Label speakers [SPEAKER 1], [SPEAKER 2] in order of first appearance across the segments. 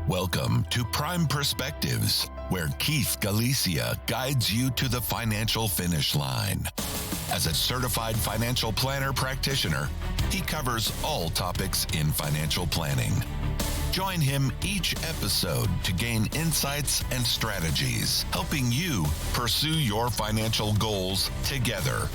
[SPEAKER 1] Welcome to Prime Perspectives, where Keith Galicia guides you to the financial finish line. As a certified financial planner practitioner, he covers all topics in financial planning. Join him each episode to gain insights and strategies, helping you pursue your financial goals together.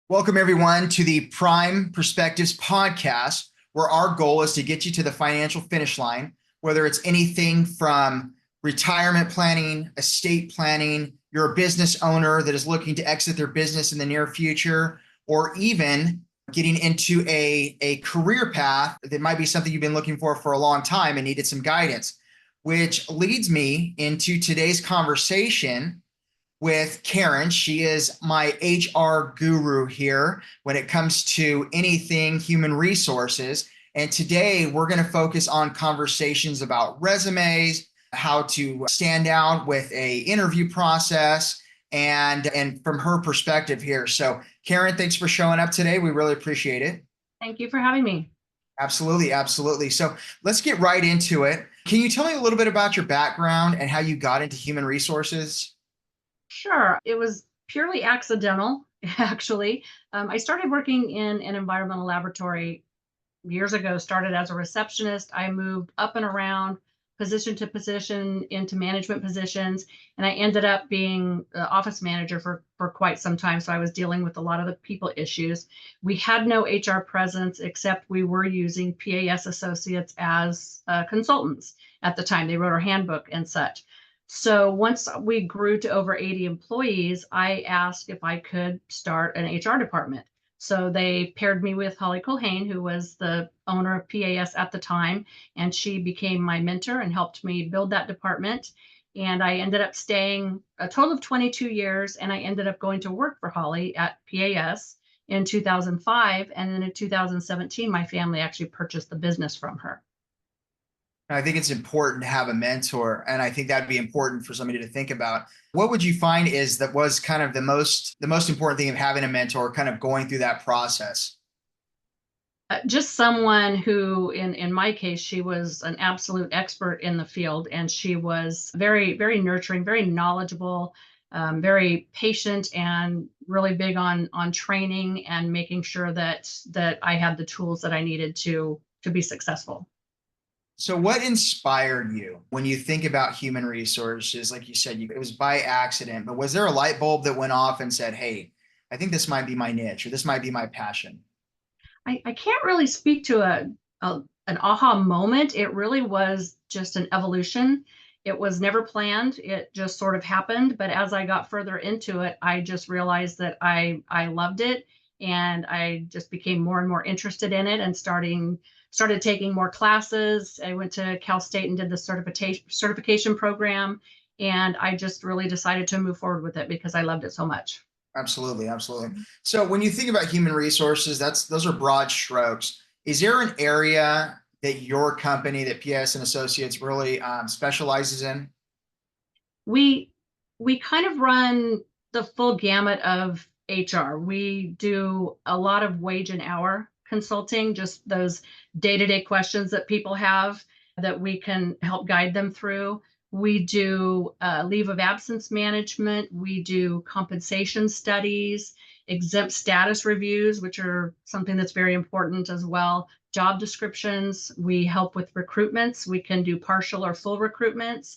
[SPEAKER 2] Welcome, everyone, to the Prime Perspectives podcast, where our goal is to get you to the financial finish line, whether it's anything from retirement planning, estate planning, you're a business owner that is looking to exit their business in the near future, or even getting into a career path that might be something you've been looking for a long time and needed some guidance, which leads me into today's conversation with Karen. She is my HR guru here when it comes to anything human resources. And today we're going to focus on conversations about resumes, how to stand out with an interview process, and from her perspective here. So Karen, thanks for showing up today. We really appreciate it.
[SPEAKER 3] Thank you for having me.
[SPEAKER 2] Absolutely. Absolutely. So let's get right into it. Can you tell me a little bit about your background and how you got into human resources?
[SPEAKER 3] Sure. It was purely accidental, actually. I started working in an environmental laboratory years ago, started as a receptionist. I moved up and around, position to position, into management positions, and I ended up being the office manager for quite some time. So I was dealing with a lot of the people issues. We had no HR presence, except we were using PAS associates as consultants at the time. They wrote our handbook and such. So once we grew to over 80 employees, I asked if I could start an HR department. So they paired me with Holly Culhane, who was the owner of PAS at the time, and she became my mentor and helped me build that department. And I ended up staying a total of 22 years, and I ended up going to work for Holly at PAS in 2005. And then in 2017, my family actually purchased the business from her.
[SPEAKER 2] I think it's important to have a mentor, and I think that'd be important for somebody to think about. What would you find is that was kind of the most important thing of having a mentor, kind of going through that process?
[SPEAKER 3] Just someone who, in my case, she was an absolute expert in the field, and she was very, very nurturing, very knowledgeable, very patient, and really big on training and making sure that I had the tools that I needed to be successful.
[SPEAKER 2] So what inspired you when you think about human resources? Like you said, it was by accident, but was there a light bulb that went off and said, hey, I think this might be my niche, or this might be my passion?
[SPEAKER 3] I can't really speak to an aha moment. It really was just an evolution. It was never planned. It just sort of happened. But as I got further into it, I just realized that I loved it, and I just became more and more interested in it, and started taking more classes. I went to Cal State and did the certification program, and I just really decided to move forward with it because I loved it so much.
[SPEAKER 2] Absolutely. Absolutely. So when you think about human resources, those are broad strokes. Is there an area that your company, that PS and Associates, really specializes in?
[SPEAKER 3] We kind of run the full gamut of HR. We do a lot of wage and hour consulting, just those day-to-day questions that people have that we can help guide them through. We do leave of absence management. We do compensation studies, exempt status reviews, which are something that's very important as well. Job descriptions. We help with recruitments. We can do partial or full recruitments.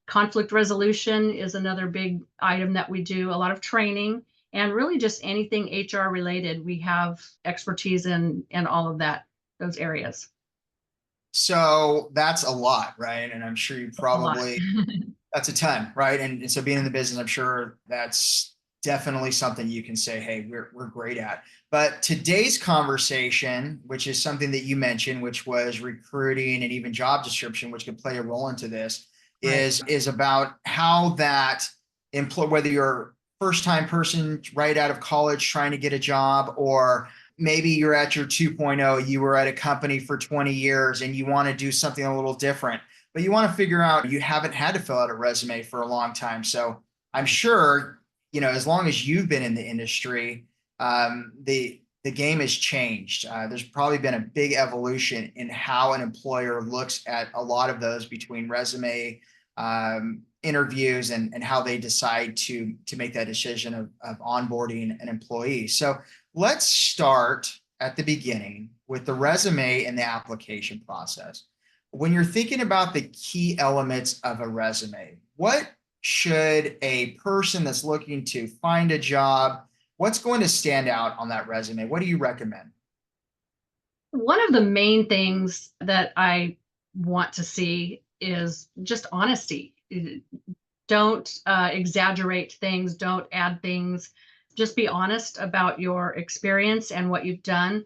[SPEAKER 3] Conflict resolution is another big item that we do. A lot of training. And really just anything HR related, we have expertise in all of those areas.
[SPEAKER 2] So that's a lot, right? And I'm sure you probably, that's a ton, right? And so being in the business, I'm sure that's definitely something you can say, hey, we're great at. But today's conversation, which is something that you mentioned, which was recruiting and even job description, which could play a role into this, right, is about how that whether you're first-time person right out of college trying to get a job, or maybe you're at your 2.0, you were at a company for 20 years and you want to do something a little different, but you want to figure out, you haven't had to fill out a resume for a long time. So I'm sure as long as you've been in the industry, the game has changed. There's probably been a big evolution in how an employer looks at a lot of those between resume interviews and how they decide to make that decision of onboarding an employee. So let's start at the beginning with the resume and the application process. When you're thinking about the key elements of a resume, what should a person that's looking to find a job, what's going to stand out on that resume? What do you recommend?
[SPEAKER 3] One of the main things that I want to see is just honesty. Don't exaggerate things, don't add things. Just be honest about your experience and what you've done.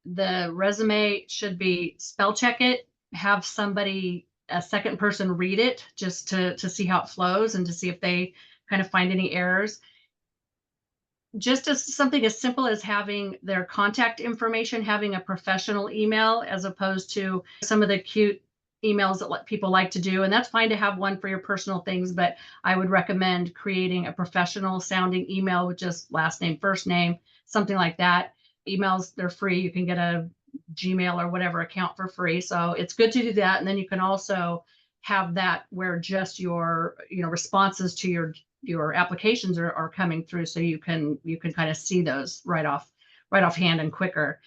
[SPEAKER 3] The resume should be spell check it, have somebody, a second person read it just to see how it flows and to see if they kind of find any errors. Just as something as simple as having their contact information, having a professional email as opposed to some of the cute emails that people like to do. And that's fine to have one for your personal things, but I would recommend creating a professional sounding email with just last name, first name, something like that. Emails, they're free. You can get a Gmail or whatever account for free. So it's good to do that. And then you can also have that where just your, responses to your applications are coming through, so you can kind of see those right offhand and quicker.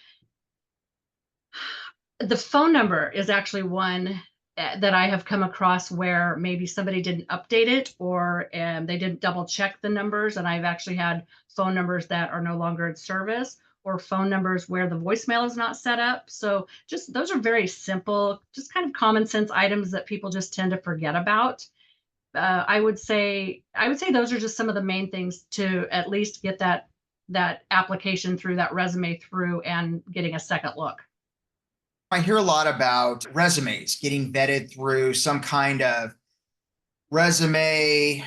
[SPEAKER 3] The phone number is actually one that I have come across where maybe somebody didn't update it, or they didn't double check the numbers, and I've actually had phone numbers that are no longer in service, or phone numbers where the voicemail is not set up. So just those are very simple, just kind of common sense items that people just tend to forget about. I would say those are just some of the main things to at least get that application through, that resume through, and getting a second look.
[SPEAKER 2] I hear a lot about resumes getting vetted through some kind of resume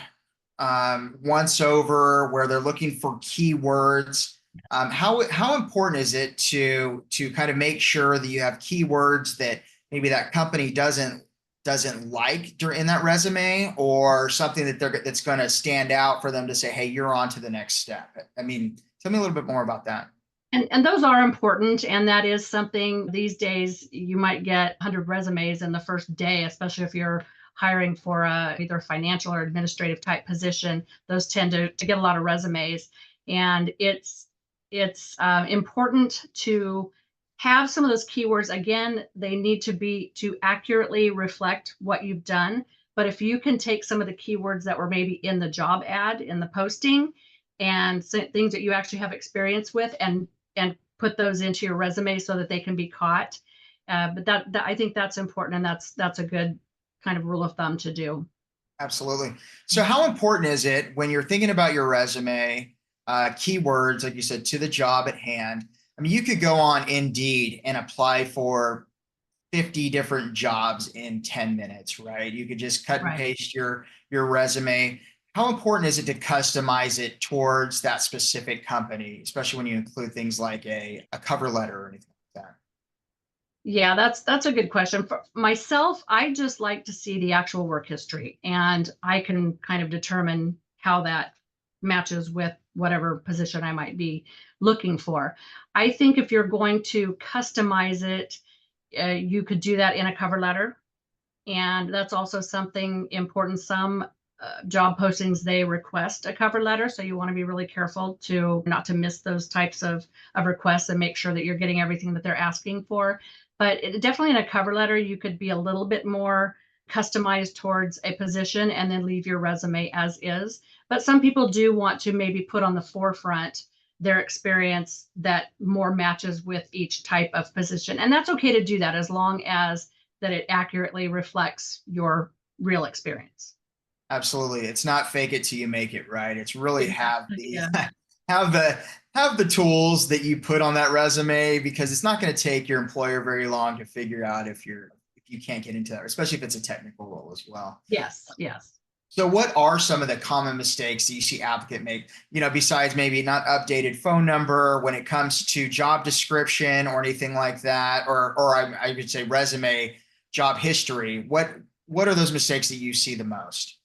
[SPEAKER 2] once over where they're looking for keywords. How important is it to kind of make sure that you have keywords that maybe that company doesn't like in that resume, or something that's going to stand out for them to say, hey, you're on to the next step? I mean, tell me a little bit more about that.
[SPEAKER 3] And those are important. And that is something these days you might get 100 resumes in the first day, especially if you're hiring for either a financial or administrative type position. Those tend to get a lot of resumes. And it's important to have some of those keywords. Again, they need to accurately reflect what you've done. But if you can take some of the keywords that were maybe in the job ad, in the posting, and things that you actually have experience with, and put those into your resume so that they can be caught. But that I think that's important, and that's a good kind of rule of thumb to do.
[SPEAKER 2] Absolutely. So how important is it when you're thinking about your resume, keywords, like you said, to the job at hand? I mean, you could go on Indeed and apply for 50 different jobs in 10 minutes, right? You could just cut and paste your resume. How important is it to customize it towards that specific company, especially when you include things like a cover letter or anything like that?
[SPEAKER 3] Yeah, that's a good question. For myself, I just like to see the actual work history, and I can kind of determine how that matches with whatever position I might be looking for. I think if you're going to customize it, you could do that in a cover letter. And that's also something important. Some job postings, they request a cover letter. So you want to be really careful to not to miss those types of requests and make sure that you're getting everything that they're asking for. But definitely in a cover letter, you could be a little bit more customized towards a position and then leave your resume as is. But some people do want to maybe put on the forefront their experience that more matches with each type of position. And that's okay to do that as long as that it accurately reflects your real experience.
[SPEAKER 2] Absolutely. It's not fake it till you make it, right? It's really have the
[SPEAKER 3] Yeah.
[SPEAKER 2] have the tools that you put on that resume, because it's not going to take your employer very long to figure out if you can't get into that, especially if it's a technical role as well.
[SPEAKER 3] Yes.
[SPEAKER 2] So what are some of the common mistakes that you see applicant make, besides maybe not updated phone number when it comes to job description or anything like that, or I would say resume, job history? What are those mistakes that you see the most?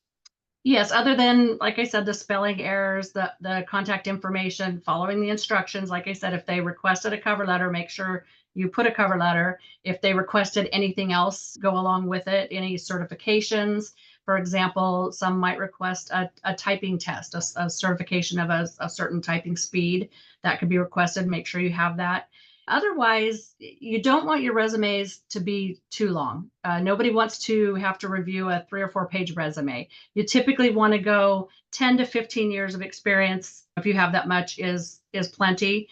[SPEAKER 3] Yes, other than, like I said, the spelling errors, the contact information, following the instructions. Like I said, if they requested a cover letter, make sure you put a cover letter. If they requested anything else, go along with it. Any certifications, for example, some might request a typing test, a certification of a certain typing speed that could be requested. Make sure you have that. Otherwise, you don't want your resumes to be too long. Nobody wants to have to review a 3 or 4 page resume. You typically want to go 10 to 15 years of experience. If you have that much is plenty.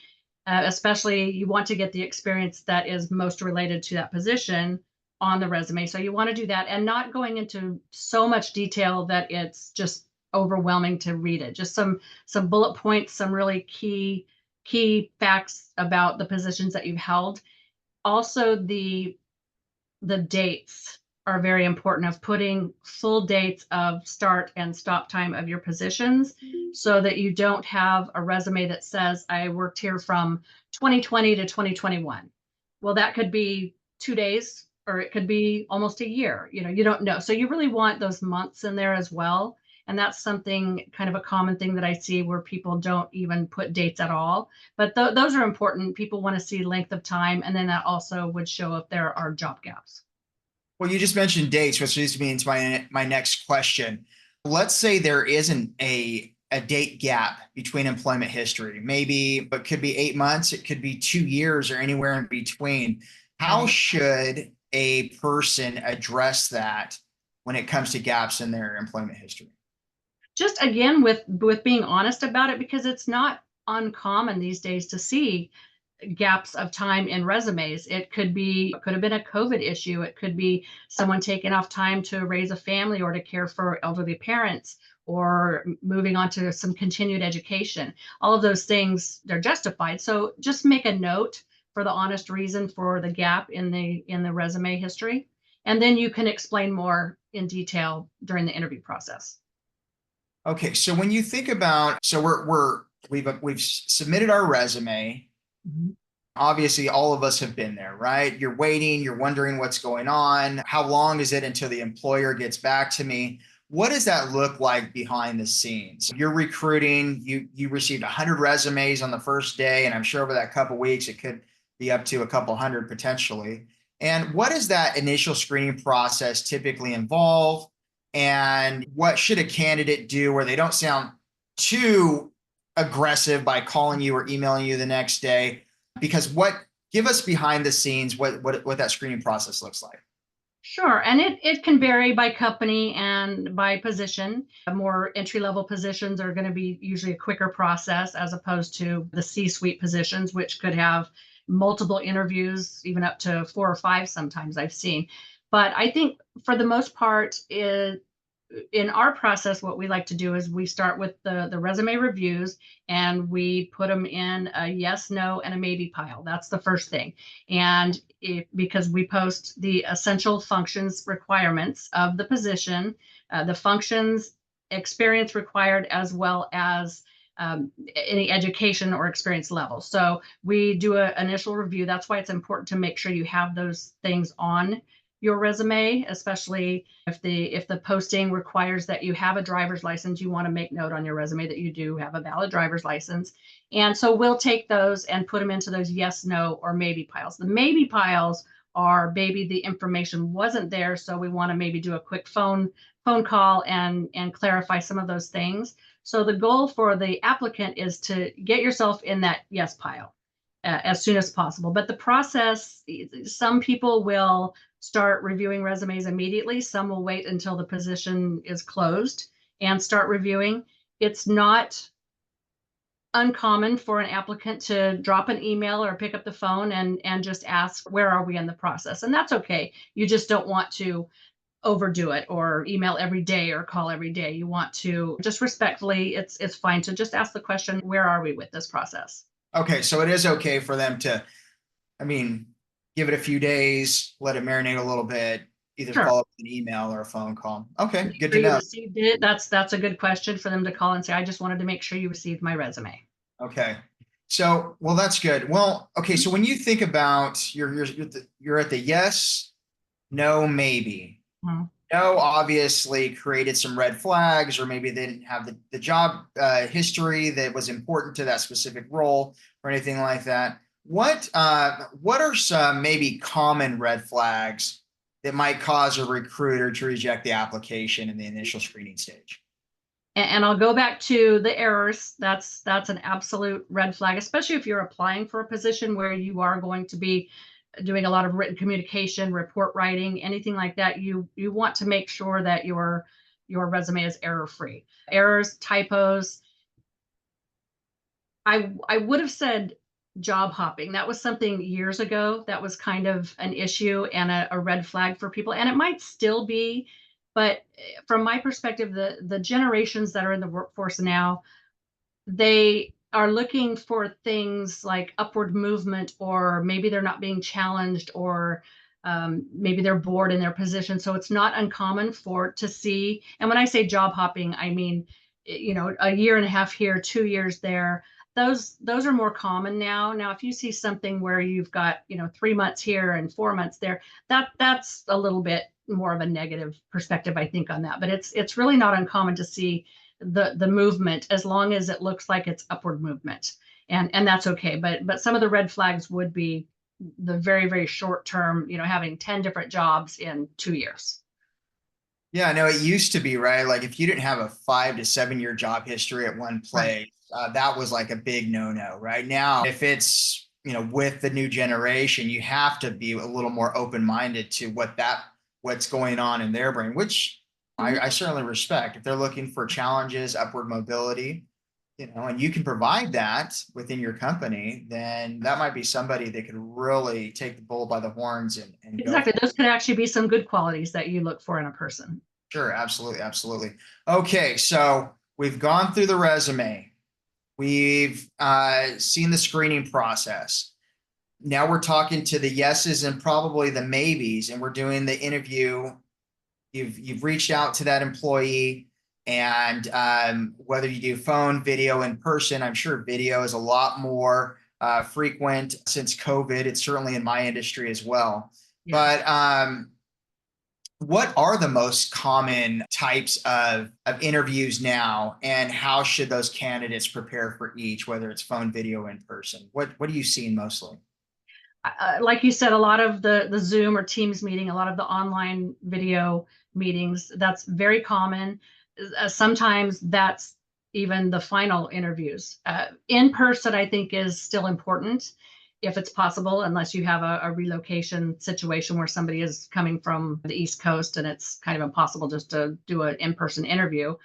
[SPEAKER 3] Especially you want to get the experience that is most related to that position on the resume. So you want to do that and not going into so much detail that it's just overwhelming to read it. Just some bullet points, some really key facts about the positions that you've held. Also, the dates are very important, of putting full dates of start and stop time of your positions, so that you don't have a resume that says I worked here from 2020 to 2021. Well, that could be 2 days or it could be almost a year. You don't know. So you really want those months in there as well. And that's something, kind of a common thing that I see, where people don't even put dates at all. But those are important. People want to see length of time. And then that also would show if there are job gaps.
[SPEAKER 2] Well, you just mentioned dates, which leads me into my next question. Let's say there isn't a date gap between employment history. Maybe it could be 8 months, it could be 2 years, or anywhere in between. How
[SPEAKER 3] Right.
[SPEAKER 2] should a person address that when it comes to gaps in their employment history?
[SPEAKER 3] Just again, with being honest about it, because it's not uncommon these days to see gaps of time in resumes. It could have been a COVID issue. It could be someone taking off time to raise a family or to care for elderly parents, or moving on to some continued education. All of those things, they're justified. So just make a note for the honest reason for the gap in the resume history. And then you can explain more in detail during the interview process.
[SPEAKER 2] Okay, so when you think about, so we've submitted our resume.
[SPEAKER 3] Mhm.
[SPEAKER 2] Obviously, all of us have been there, right? You're waiting, you're wondering what's going on. How long is it until the employer gets back to me? What does that look like behind the scenes? You're recruiting, you received 100 resumes on the first day, and I'm sure over that couple of weeks, it could be up to a couple hundred potentially. And what does that initial screening process typically involve? And what should a candidate do where they don't sound too aggressive by calling you or emailing you the next day? Because give us behind the scenes what that screening process looks like.
[SPEAKER 3] Sure. And it can vary by company and by position. More entry level positions are going to be usually a quicker process, as opposed to the C-suite positions, which could have multiple interviews, even up to 4 or 5 sometimes I've seen. But I think for the most part, in our process, what we like to do is we start with the resume reviews, and we put them in a yes, no, and a maybe pile. That's the first thing. And because we post the essential functions requirements of the position, the functions experience required, as well as any education or experience level. So we do an initial review. That's why it's important to make sure you have those things on your resume, especially if the posting requires that you have a driver's license. You want to make note on your resume that you do have a valid driver's license. And so we'll take those and put them into those yes, no, or maybe piles. The maybe piles are maybe the information wasn't there, so we want to maybe do a quick phone call and clarify some of those things. So the goal for the applicant is to get yourself in that yes pile as soon as possible. But the process, some people will start reviewing resumes immediately. Some will wait until the position is closed and start reviewing. It's not uncommon for an applicant to drop an email or pick up the phone and just ask, where are we in the process? And that's okay. You just don't want to overdo it or email every day or call every day. You want to just respectfully, it's fine to just ask the question, where are we with this process?
[SPEAKER 2] Okay, so it is okay for them to, I mean, give it a few days, let it marinate a little bit, either
[SPEAKER 3] Sure.
[SPEAKER 2] follow up with an email or a phone call. Okay,
[SPEAKER 3] Make
[SPEAKER 2] good
[SPEAKER 3] sure
[SPEAKER 2] to
[SPEAKER 3] you
[SPEAKER 2] know.
[SPEAKER 3] received it. That's a good question for them to call and say, I just wanted to make sure you received my resume.
[SPEAKER 2] Okay. So, well, that's good. Well, okay. So when you think about you're at the yes, no, maybe.
[SPEAKER 3] Mhm.
[SPEAKER 2] know obviously created some red flags, or maybe they didn't have the job history that was important to that specific role or anything like that. What are some maybe common red flags that might cause a recruiter to reject the application in the initial screening stage?
[SPEAKER 3] And I'll go back to the errors. That's an absolute red flag, especially if you're applying for a position where you are going to be doing a lot of written communication, report writing, anything like that. You want to make sure that your resume is error free. Errors, typos. I would have said job hopping. That was something years ago that was kind of an issue and a red flag for people, and it might still be. But from my perspective, the generations that are in the workforce now, they are looking for things like upward movement, or maybe they're not being challenged, or maybe they're bored in their position. So it's not uncommon for to see. And when I say job hopping, I mean, a year and a half here, 2 years there. Those are more common now. Now, if you see something where you've got 3 months here and 4 months there, that's a little bit more of a negative perspective, I think, on that. But it's really not uncommon to see the movement, as long as it looks like it's upward movement, and that's okay. But some of the red flags would be the very, very short term, having 10 different jobs in 2 years.
[SPEAKER 2] Yeah, no, it used to be, right? Like if you didn't have a 5 to 7 year job history at one
[SPEAKER 3] Right.
[SPEAKER 2] place, that was like a big no-no. Right now, if it's, with the new generation, you have to be a little more open-minded to what's going on in their brain, which
[SPEAKER 3] Mhm.
[SPEAKER 2] I certainly respect. If they're looking for challenges, upward mobility, and you can provide that within your company, then that might be somebody that could really take the bull by the horns and go.
[SPEAKER 3] Exactly. Those could actually be some good qualities that you look for in a person.
[SPEAKER 2] Sure, absolutely, absolutely. Okay, so we've gone through the resume. We've seen the screening process. Now we're talking to the yeses and probably the maybes, and we're doing the interview. You've reached out to that employee, and whether you do phone, video, in person, I'm sure video is a lot more frequent since COVID. It's certainly in my industry as well.
[SPEAKER 3] Yeah.
[SPEAKER 2] But what are the most common types of interviews now, and how should those candidates prepare for each, whether it's phone, video, in person? What are you seeing mostly?
[SPEAKER 3] Like you said, a lot of the Zoom or Teams meeting, a lot of the online video meetings, that's very common. Sometimes that's even the final interviews. In person, I think, is still important if it's possible, unless you have a relocation situation where somebody is coming from the East Coast and it's kind of impossible just to do an in-person interview.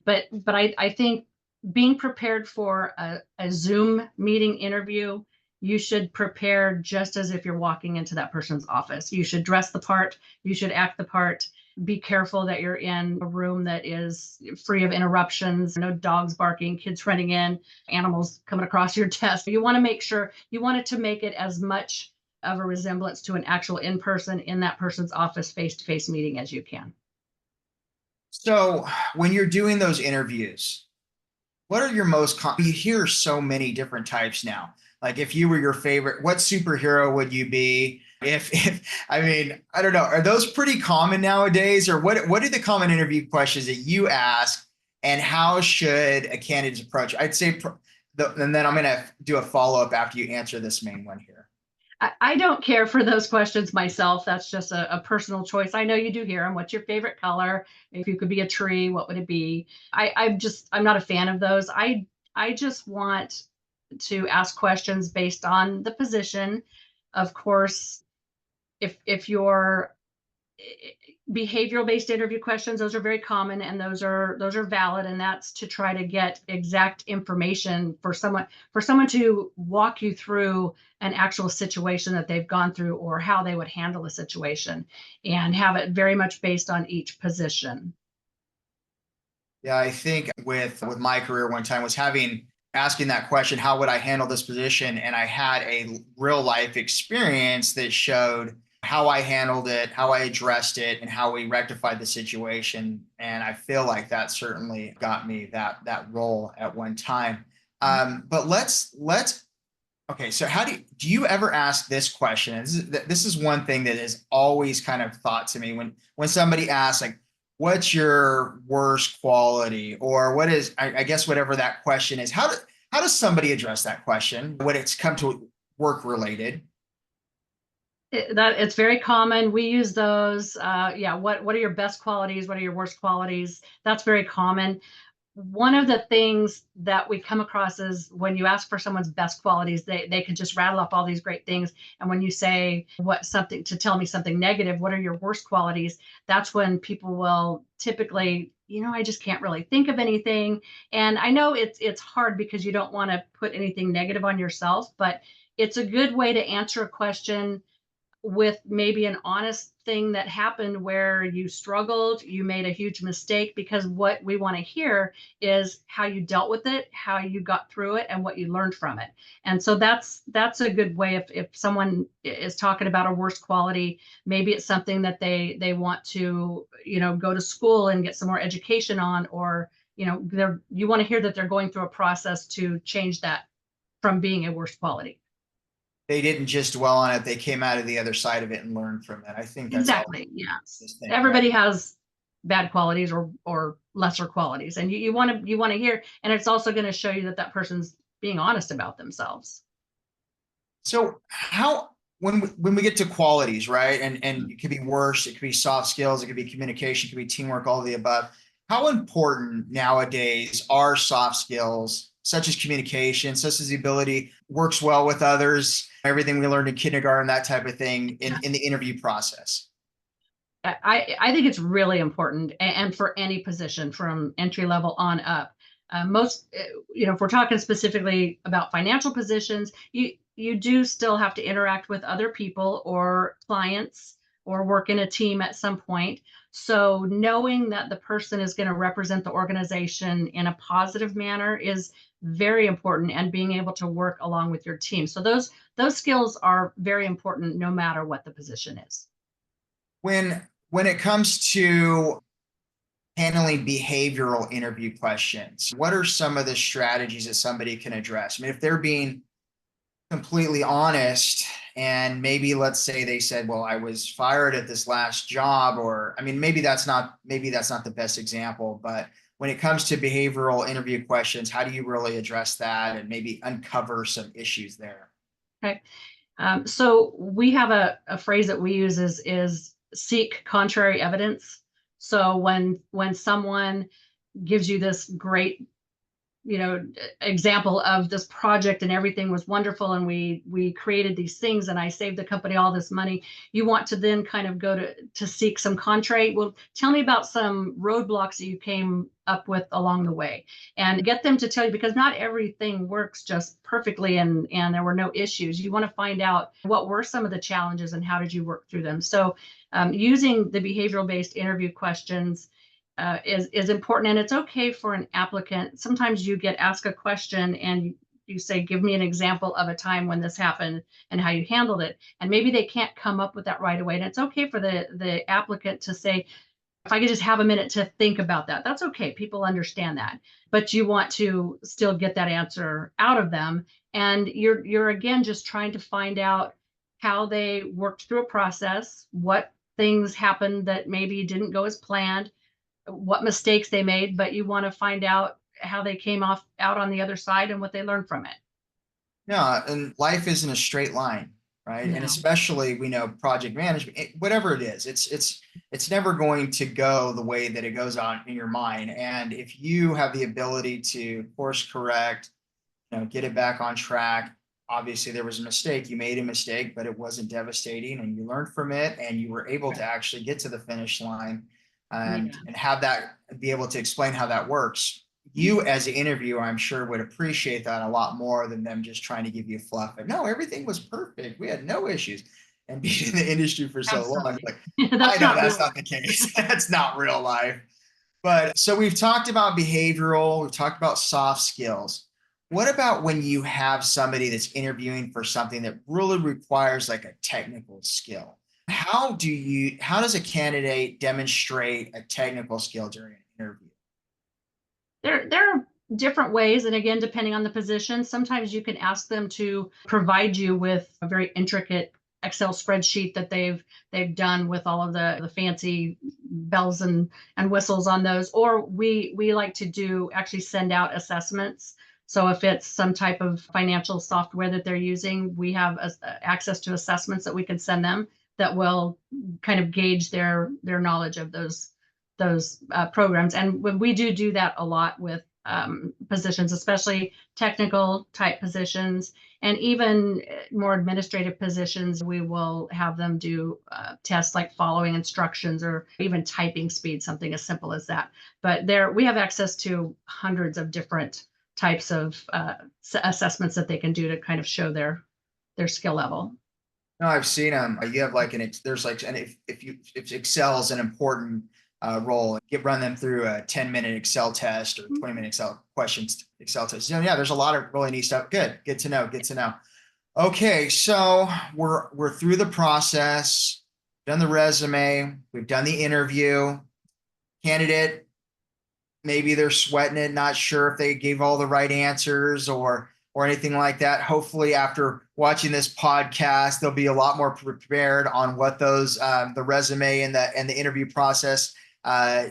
[SPEAKER 3] But I think being prepared for a Zoom meeting interview, you should prepare just as if you're walking into that person's office. You should dress the part, you should act the part. Be careful that you're in a room that is free of interruptions, no dogs barking, kids running in, animals coming across your desk. You want to make sure you want it to make it as much of a resemblance to an actual in-person, in that person's office, face-to-face meeting as you can.
[SPEAKER 2] So when you're doing those interviews, what are your you hear so many different types now. Like if you were your favorite, what superhero would you be? If I mean, I don't know, are those pretty common nowadays, or what are the common interview questions that you ask, and how should a candidate approach? I'd say, and then I'm going to do a follow-up after you answer this main one here.
[SPEAKER 3] I don't care for those questions myself. That's just a personal choice. I know you do hear them. What's your favorite color? If you could be a tree, what would it be? I'm not a fan of those. I just want to ask questions based on the position. Of course, if you're behavioral based interview questions, those are very common, and those are valid, and that's to try to get exact information for someone to walk you through an actual situation that they've gone through, or how they would handle a situation, and have it very much based on each position.
[SPEAKER 2] Yeah, I think with my career, one time was asking that question, how would I handle this position? And I had a real life experience that showed how I handled it, how I addressed it, and how we rectified the situation. And I feel like that certainly got me that role at one time. But let's Okay, so how do you ever ask this question? And this is one thing that is always kind of thought to me when somebody asks like, "What's your worst quality?" or what is I guess whatever that question is. How does somebody address that question when it's come to work related?
[SPEAKER 3] That it's very common. We use those. Yeah. What are your best qualities? What are your worst qualities? That's very common. One of the things that we come across is when you ask for someone's best qualities, they can just rattle off all these great things. And when you say what something to tell me something negative, what are your worst qualities? That's when people will typically, I just can't really think of anything. And I know it's hard because you don't want to put anything negative on yourself, but it's a good way to answer a question with maybe an honest thing that happened where you struggled, you made a huge mistake, because what we want to hear is how you dealt with it, how you got through it, and what you learned from it. And so that's a good way if someone is talking about a worst quality, maybe it's something that they want to, go to school and get some more education on, or you want to hear that they're going through a process to change that from being a worst quality.
[SPEAKER 2] They didn't just dwell on it; they came out of the other side of it and learned from it. I think that's all
[SPEAKER 3] Exactly. Yes.
[SPEAKER 2] this thing, right?
[SPEAKER 3] Everybody has bad qualities or lesser qualities, and you want to hear, and it's also going to show you that that person's being honest about themselves.
[SPEAKER 2] So how when we get to qualities, right? And
[SPEAKER 3] Mhm.
[SPEAKER 2] it could be worse, it could be soft skills, it could be communication, it could be teamwork, all of the above. How important nowadays are soft skills, such as communication, such as the ability works well with others, everything we learned in kindergarten, that type of thing in the interview process?
[SPEAKER 3] I think it's really important, and for any position from entry level on up. Most, if we're talking specifically about financial positions, you do still have to interact with other people or clients or work in a team at some point. So knowing that the person is going to represent the organization in a positive manner is very important, and being able to work along with your team. So those skills are very important no matter what the position is.
[SPEAKER 2] When it comes to handling behavioral interview questions, what are some of the strategies that somebody can address? I mean, if they're being completely honest, and maybe let's say they said, well, I was fired at this last job, or I mean, maybe that's not the best example, but when it comes to behavioral interview questions, how do you really address that and maybe uncover some issues there?
[SPEAKER 3] Okay. So we have a phrase that we use is seek contrary evidence. So when someone gives you this great, example of this project and everything was wonderful, and we created these things and I saved the company all this money, you want to then kind of go to seek some contrary. Well, tell me about some roadblocks that you came up with along the way, and get them to tell you, because not everything works just perfectly, and there were no issues. You want to find out what were some of the challenges and how did you work through them. So using the behavioral based interview questions is important, and it's okay for an applicant. Sometimes you get asked a question and you say, give me an example of a time when this happened and how you handled it, and maybe they can't come up with that right away, and it's okay for the applicant to say, if I could just have a minute to think about that. That's okay, people understand that, but you want to still get that answer out of them, and you're again just trying to find out how they worked through a process, what things happened that maybe didn't go as planned, what mistakes they made, but you want to find out how they came off out on the other side and what they learned from it.
[SPEAKER 2] No, and life isn't a straight line, right? And
[SPEAKER 3] No,
[SPEAKER 2] especially we know project management, whatever it is, it's never going to go the way that it goes on in your mind. And if you have the ability to course correct, get it back on track. Obviously, there was a mistake. You made a mistake, but it wasn't devastating, and you learned from it, and you were able to
[SPEAKER 3] right.
[SPEAKER 2] actually get to the finish line, and
[SPEAKER 3] Yeah,
[SPEAKER 2] have that be able to explain how that works. You, as an interviewer, I'm sure would appreciate that a lot more than them just trying to give you fluff. And no, everything was perfect. We had no issues. And being in the industry for so long,
[SPEAKER 3] absolutely.
[SPEAKER 2] like I
[SPEAKER 3] That's
[SPEAKER 2] know
[SPEAKER 3] not
[SPEAKER 2] that's
[SPEAKER 3] real
[SPEAKER 2] not the case. That's not real life. But so we've talked about behavioral, we've talked about soft skills. What about when you have somebody that's interviewing for something that really requires like a technical skill? How does a candidate demonstrate a technical skill during an interview?
[SPEAKER 3] there. different ways. And again, depending on the position, sometimes you can ask them to provide you with a very intricate Excel spreadsheet that they've done with all of the fancy bells and whistles on those. Or we like to do actually send out assessments. So if it's some type of financial software that they're using, we have access to assessments that we can send them that will kind of gauge their knowledge of those programs. And when we do that a lot with positions, especially technical type positions, and even more administrative positions, we will have them do tests like following instructions or even typing speed, something as simple as that. But there, we have access to hundreds of different types of assessments that they can do to kind of show their skill level.
[SPEAKER 2] No, I've seen them. You have like there's like, and if Excel is an important role, run them through a 10-minute Excel test or 20-minute Excel test. Yeah, there's a lot of really neat stuff. Good to know. Good to know. Okay, so we're through the process, done the resume, we've done the interview. Candidate, maybe they're sweating it, not sure if they gave all the right answers or anything like that. Hopefully, after watching this podcast, they'll be a lot more prepared on what those the resume and the interview process,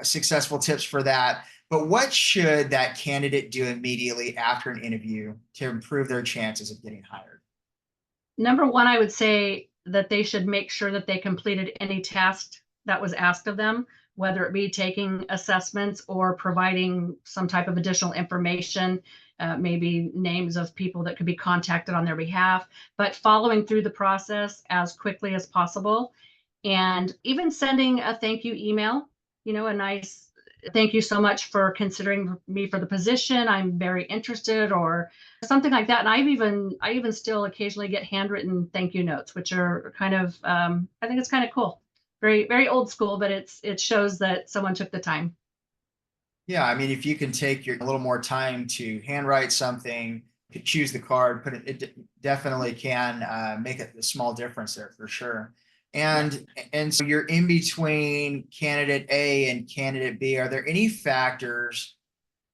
[SPEAKER 2] successful tips for that. But what should that candidate do immediately after an interview to improve their chances of getting hired?
[SPEAKER 3] Number one, I would say that they should make sure that they completed any task that was asked of them, whether it be taking assessments or providing some type of additional information, maybe names of people that could be contacted on their behalf, but following through the process as quickly as possible. And even sending a thank you email, a nice thank you so much for considering me for the position. I'm very interested, or something like that. And I even still occasionally get handwritten thank you notes, which are kind of I think it's kind of cool. Very, very old school, but it shows that someone took the time.
[SPEAKER 2] Yeah, I mean, if you can take a little more time to handwrite something, choose the card, it definitely can make a small difference there for sure. And so you're in between candidate A and candidate B. Are there any factors,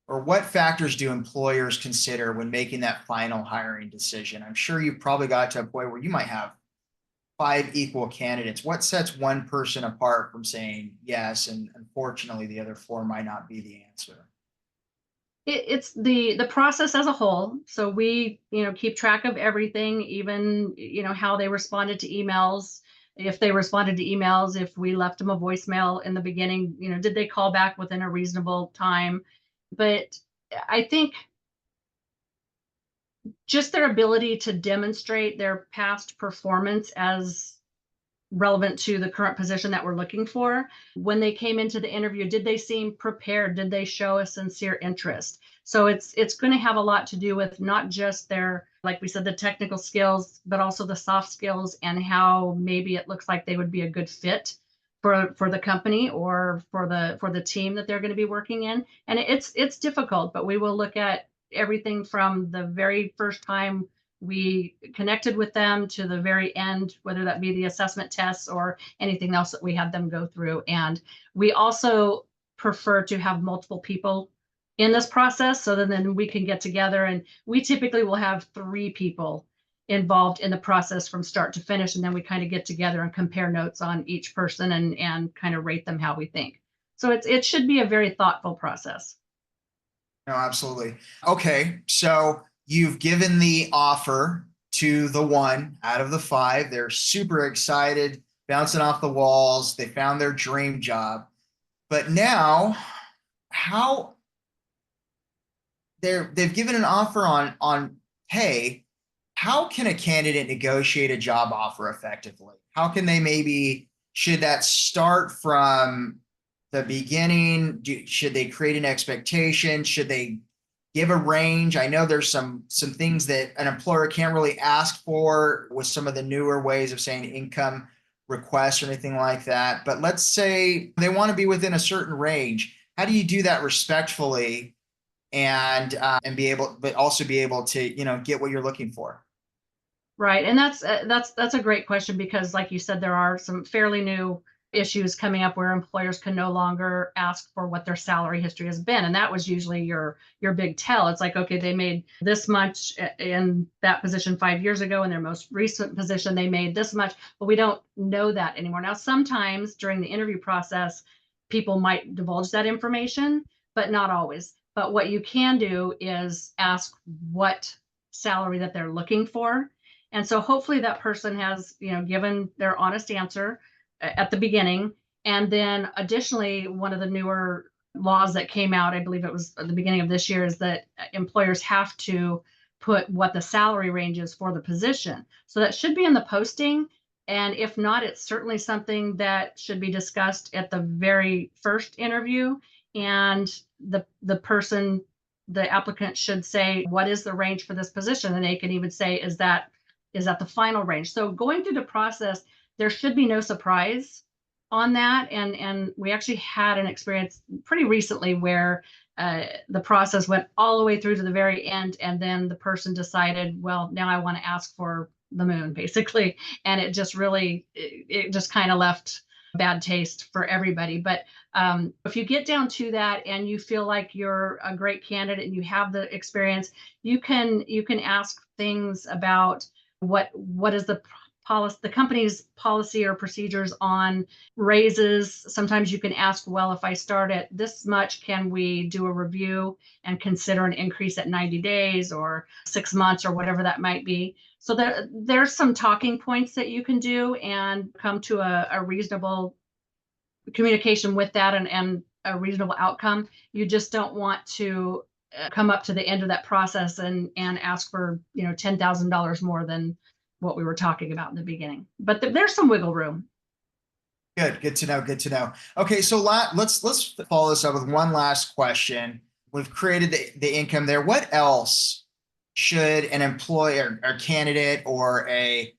[SPEAKER 2] or what factors do employers consider when making that final hiring decision? I'm sure you probably got to a point where you might have 5 equal candidates. What sets one person apart from saying yes, and unfortunately the other 4 might not be the answer?
[SPEAKER 3] It's the process as a whole. So we, keep track of everything, even, how they responded to emails. If they responded to emails, if we left them a voicemail in the beginning, did they call back within a reasonable time? But I think just their ability to demonstrate their past performance as relevant to the current position that we're looking for. When they came into the interview, did they seem prepared? Did they show a sincere interest? So it's going to have a lot to do with not just their, like we said, the technical skills, but also the soft skills and how maybe it looks like they would be a good fit for the company or for the team that they're going to be working in. And it's difficult, but we will look at everything from the very first time we connected with them to the very end, whether that be the assessment tests or anything else that we had them go through. And we also prefer to have multiple people in this process so that then we can get together, and we typically will have 3 people involved in the process from start to finish. And then we kind of get together and compare notes on each person and kind of rate them how we think. So it should be a very thoughtful process.
[SPEAKER 2] No, absolutely. Okay, so you've given the offer to the 1 out of the 5. They're super excited, bouncing off the walls. They found their dream job. But now, how they've given an offer on pay. How can a candidate negotiate a job offer effectively? How can they should that start from the beginning? Should they create an expectation? Should they give a range? I know there's some things that an employer can't really ask for with some of the newer ways of saying income requests or anything like that. But let's say they want to be within a certain range. How do you do that respectfully and but also be able to get what you're looking for?
[SPEAKER 3] Right. And that's a great question, because like you said, there are some fairly new issues coming up where employers can no longer ask for what their salary history has been. And that was usually your big tell. It's like, okay, they made this much in that position 5 years ago. In their most recent position, they made this much, but we don't know that anymore. Now, sometimes during the interview process, people might divulge that information, but not always. But what you can do is ask what salary that they're looking for. And so hopefully that person has, given their honest answer at the beginning. And then additionally, one of the newer laws that came out, I believe it was at the beginning of this year, is that employers have to put what the salary range is for the position. So that should be in the posting. And if not, it's certainly something that should be discussed at the very first interview. And the person, the applicant should say, what is the range for this position? And they can even say, is that the final range? So going through the process, there should be no surprise on that. And we actually had an experience pretty recently where the process went all the way through to the very end. And then the person decided, well, now I want to ask for the moon, basically. And it just kind of left bad taste for everybody. But if you get down to that and you feel like you're a great candidate and you have the experience, you can ask things about what is the company's policy or procedures on raises. Sometimes you can ask, well, if I start at this much, can we do a review and consider an increase at 90 days or 6 months or whatever that might be? So there's some talking points that you can do and come to a reasonable communication with that and a reasonable outcome. You just don't want to come up to the end of that process and ask for $10,000 more than what we were talking about in the beginning. But there's some wiggle room.
[SPEAKER 2] Good to know. Okay, so let's follow this up with one last question. We've created the income there. What else should an employer or candidate or a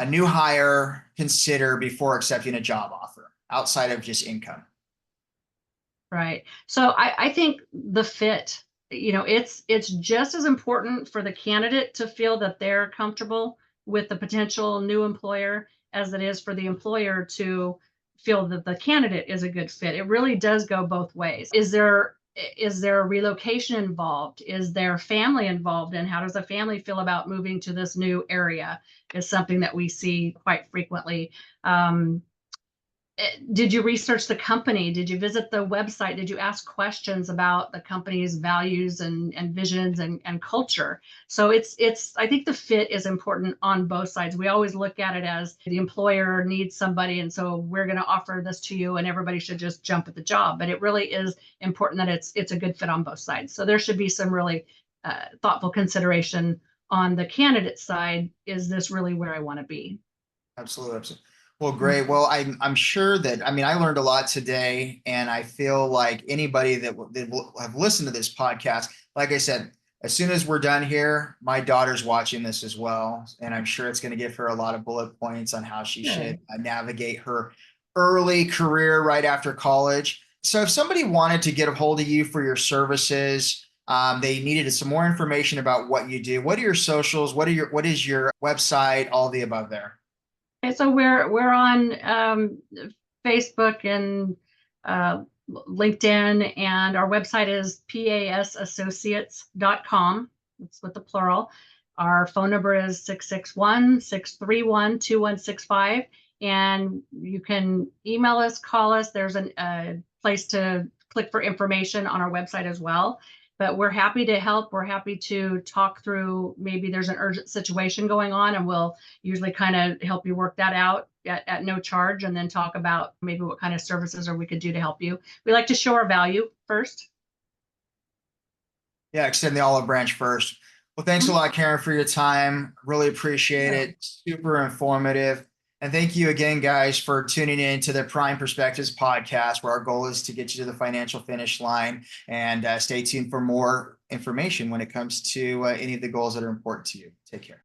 [SPEAKER 2] new hire consider before accepting a job offer outside of just income?
[SPEAKER 3] Right. So I think the fit, it's just as important for the candidate to feel that they're comfortable with the potential new employer as it is for the employer to feel that the candidate is a good fit. It really does go both ways. Is there a relocation involved? Is there family involved? And how does the family feel about moving to this new area is something that we see quite frequently. Did you research the company? Did you visit the website? Did you ask questions about the company's values and visions and culture? So I think the fit is important on both sides. We always look at it as the employer needs somebody, and so we're going to offer this to you and everybody should just jump at the job. But it really is important that it's a good fit on both sides. So there should be some really thoughtful consideration on the candidate side. Is this really where I want to be?
[SPEAKER 2] Absolutely. Well, great. Well, I'm sure that, I learned a lot today, and I feel like anybody that will have listened to this podcast, like I said, as soon as we're done here, my daughter's watching this as well, and I'm sure it's going to give her a lot of bullet points on how she should navigate her early career right after college. So if somebody wanted to get a hold of you for your services, they needed some more information about what you do. What are your socials? What is your website? All the above there.
[SPEAKER 3] Okay, so we're on Facebook and LinkedIn, and our website is pasassociates.com. That's with the plural. Our phone number is 661-631-2165, and you can email us, call us. There's a place to click for information on our website as well. But we're happy to help. We're happy to talk through, maybe there's an urgent situation going on, and we'll usually kind of help you work that out at no charge, and then talk about maybe what kind of services or we could do to help you. We like to show our value first.
[SPEAKER 2] Yeah, extend the olive branch first. Well, thanks a lot, Karen, for your time. Really appreciate it. Super informative. And thank you again, guys, for tuning in to the Prime Perspectives podcast, where our goal is to get you to the financial finish line. And stay tuned for more information when it comes to any of the goals that are important to you. Take care.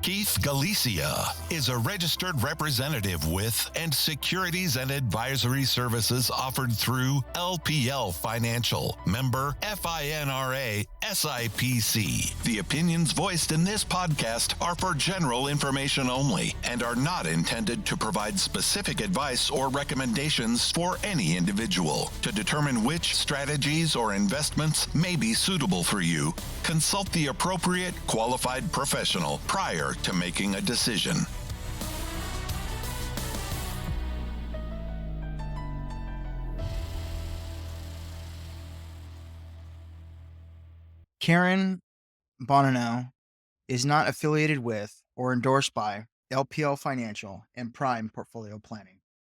[SPEAKER 1] Keith Galicia is a registered representative with and securities and advisory services offered through LPL Financial, member FINRA SIPC. The opinions voiced in this podcast are for general information only and are not intended to provide specific advice or recommendations for any individual. To determine which strategies or investments may be suitable for you, consult the appropriate qualified professional prior to making a decision.
[SPEAKER 2] Karen Bonino is not affiliated with or endorsed by LPL Financial and Prime Portfolio Planning.